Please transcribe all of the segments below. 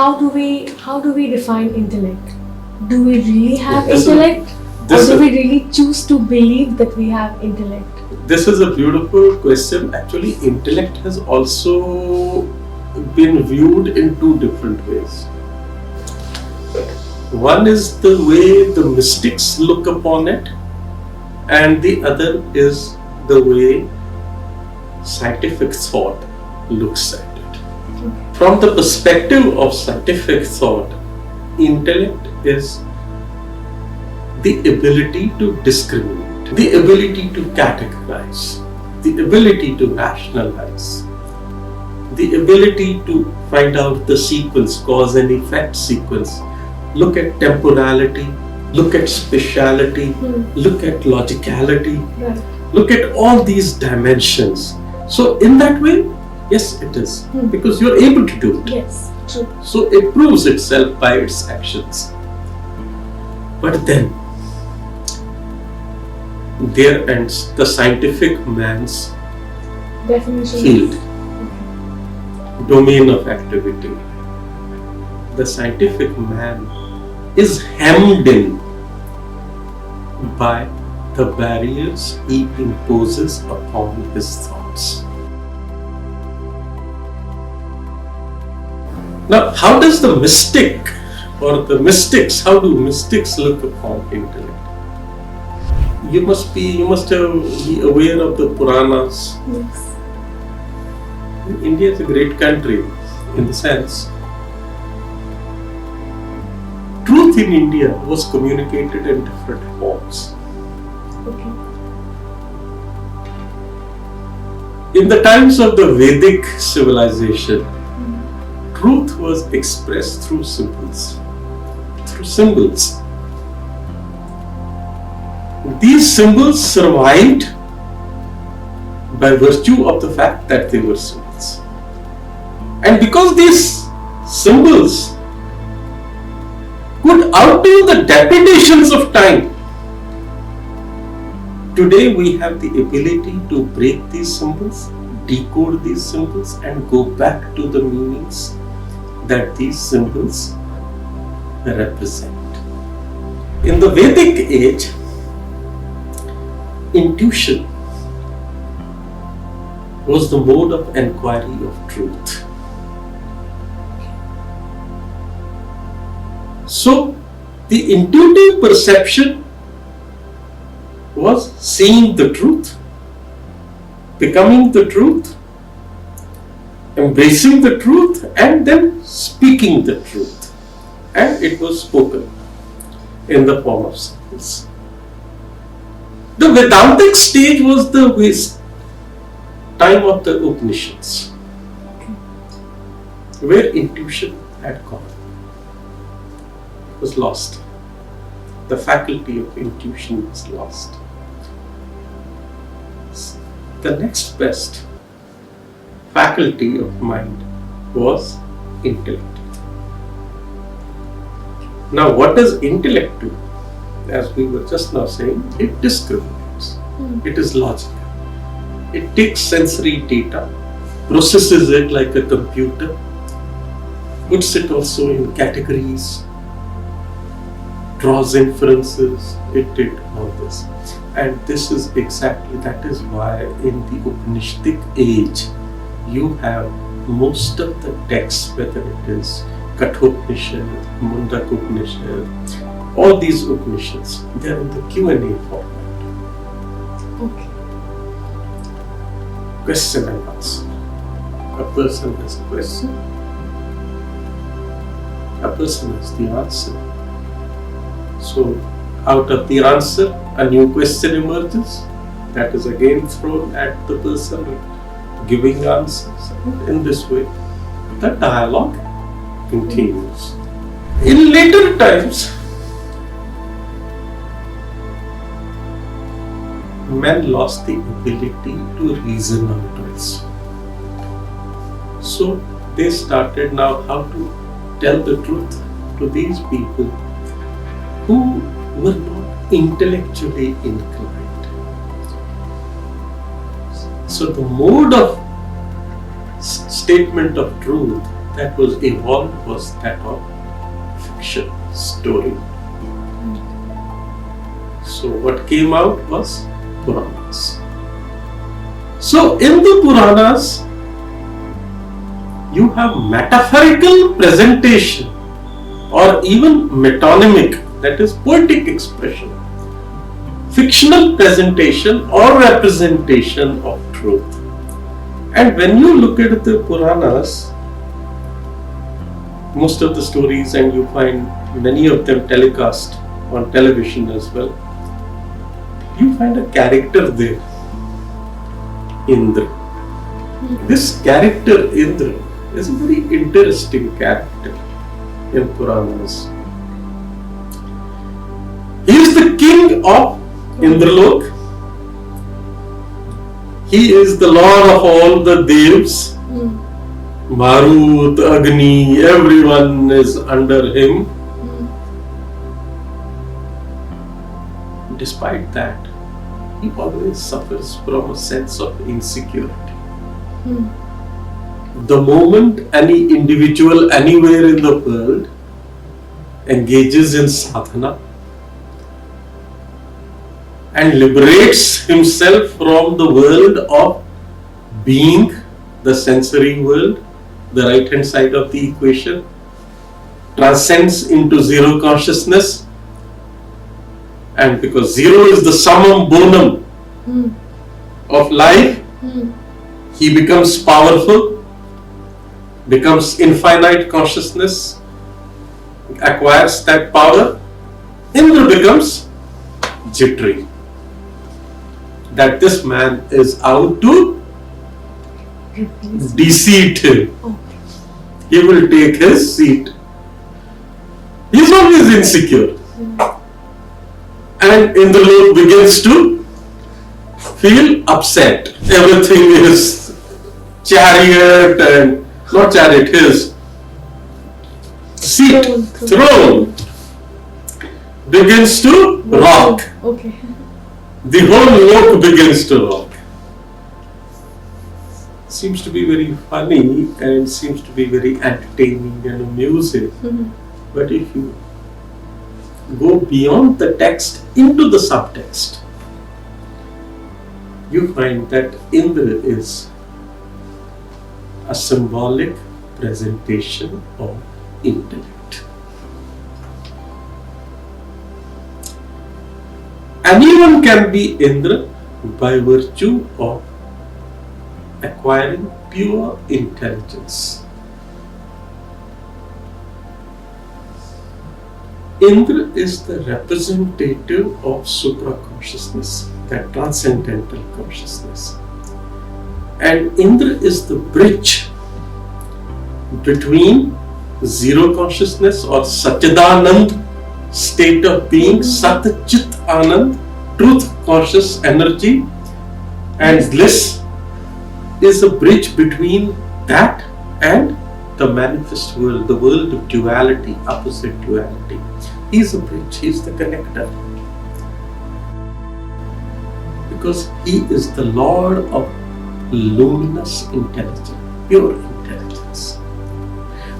how do we define intellect? Do we really have intellect? Or This do is- we really choose to believe that we have intellect? This is a beautiful question. Actually, intellect has also been viewed in two different ways. One is the way the mystics look upon it, and the other is the way scientific thought looks at it. From the perspective of scientific thought, intellect is the ability to discriminate, the ability to categorize, the ability to rationalize, the ability to find out the sequence, cause and effect sequence, look at temporality, look at spatiality, look at logicality, Right. look at all these dimensions. So in that way, yes, it is, because you're able to do it. Yes, true. So it proves itself by its actions. But then, there ends the scientific man's Definition. field, domain of activity. The scientific man is hemmed in by the barriers he imposes upon his thoughts. Now, how does the mystic or the mystics, how do mystics look upon intellect? You must be aware of the Puranas. Yes. India is a great country in the sense truth in India was communicated in different forms. Okay. In the times of the Vedic civilization, truth was expressed through symbols. These symbols survived by virtue of the fact that they were symbols. And because these symbols could outdo the depredations of time, today we have the ability to break these symbols, decode these symbols, and go back to the meanings that these symbols represent. In the Vedic age, intuition was the mode of enquiry of truth. So, the intuitive perception was seeing the truth, becoming the truth, embracing the truth, and then speaking the truth. And it was spoken in the form of symbols. The Vedantic stage was the time of the Upanishads, where intuition had gone. It was lost. The faculty of intuition was lost. The next best faculty of mind was intellect. Now, what does intellect do? As we were just now saying, it discriminates. It is logical. It takes sensory data, processes it like a computer, puts it also in categories, draws inferences. It did all this. And this is exactly, that is why in the Upanishadic age, you have most of the texts, whether it is Kathopanishad, Mundakopanishad, all these Upanishads, they are in the Q&A format. Okay. Question and answer. A person has a question, a person has the answer. So, out of the answer, a new question emerges that is again thrown at the person giving answers. In this way, the dialogue continues. In later times, men lost the ability to reason out also. So they started now how to tell the truth to these people who were not intellectually inclined. So the mode of statement of truth that was evolved was that of fiction, story. So what came out was Puranas. So in the Puranas, you have metaphorical presentation or even metonymic, that is poetic expression, fictional presentation or representation of truth. And when you look at the Puranas, most of the stories, and you find many of them telecast on television as well, you find a character there, Indra. This character Indra is a very interesting character in Puranas. He is the king of Indralok. He is the lord of all the devs. Marut, Agni, everyone is under him. Despite that, he always suffers from a sense of insecurity. The moment any individual anywhere in the world engages in sadhana and liberates himself from the world of being, the sensory world, the right hand side of the equation, transcends into zero consciousness, and because zero is the summum bonum of life, he becomes powerful, becomes infinite consciousness, acquires that power. Indra becomes jittery, that this man is out to deceive him. He will take his seat. He is always insecure. And Indralok begins to feel upset. Everything is chariot and not chariot, his seat, throne begins to rock. Okay. The whole lok begins to rock. Seems to be very funny and seems to be very entertaining and amusing. But if you go beyond the text into the subtext, you find that Indra is a symbolic presentation of intellect. Anyone can be Indra by virtue of acquiring pure intelligence. Indra is the representative of supra-consciousness, that transcendental consciousness. And Indra is the bridge between zero consciousness or Satchidanand state of being, Sat Chit Anand, truth conscious energy, and bliss is a bridge between that and the manifest world, the world of duality, opposite duality. He is a bridge, he is the connector. Because he is the Lord of luminous intelligence, pure intelligence.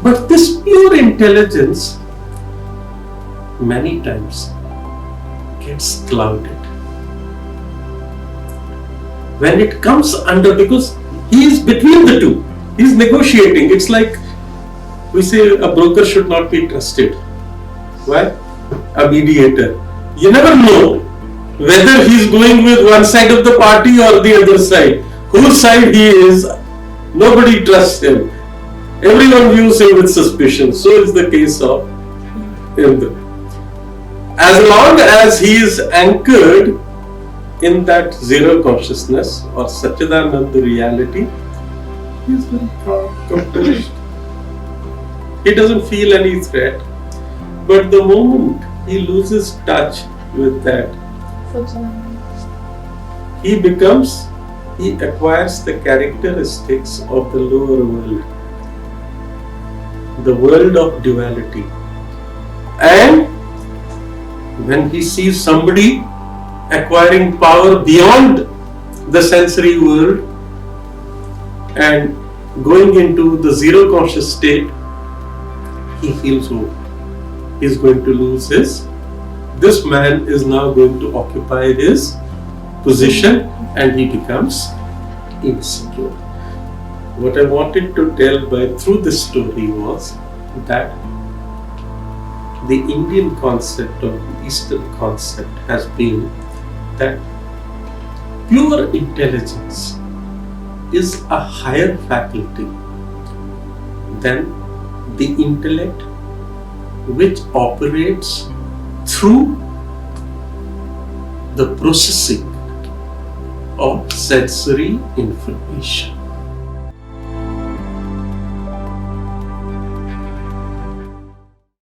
But this pure intelligence many times gets clouded. When it comes under, because he is between the two, he is negotiating. It's like we say a broker should not be trusted. Why? A mediator. You never know whether he is going with one side of the party or the other side. Whose side he is, nobody trusts him. Everyone views him with suspicion. So is the case of Indra. As long as he is anchored in that zero consciousness or Satchidananda reality, he is very calm, composed. He doesn't feel any threat. But the moment he loses touch with that, he acquires the characteristics of the lower world, the world of duality. And when he sees somebody acquiring power beyond the sensory world, and going into the zero conscious state, he feels hope. He's going to lose this man is now going to occupy his position and he becomes insecure. What I wanted to tell through this story was that the Indian concept or the Eastern concept has been that pure intelligence is a higher faculty than the intellect which operates through the processing of sensory information.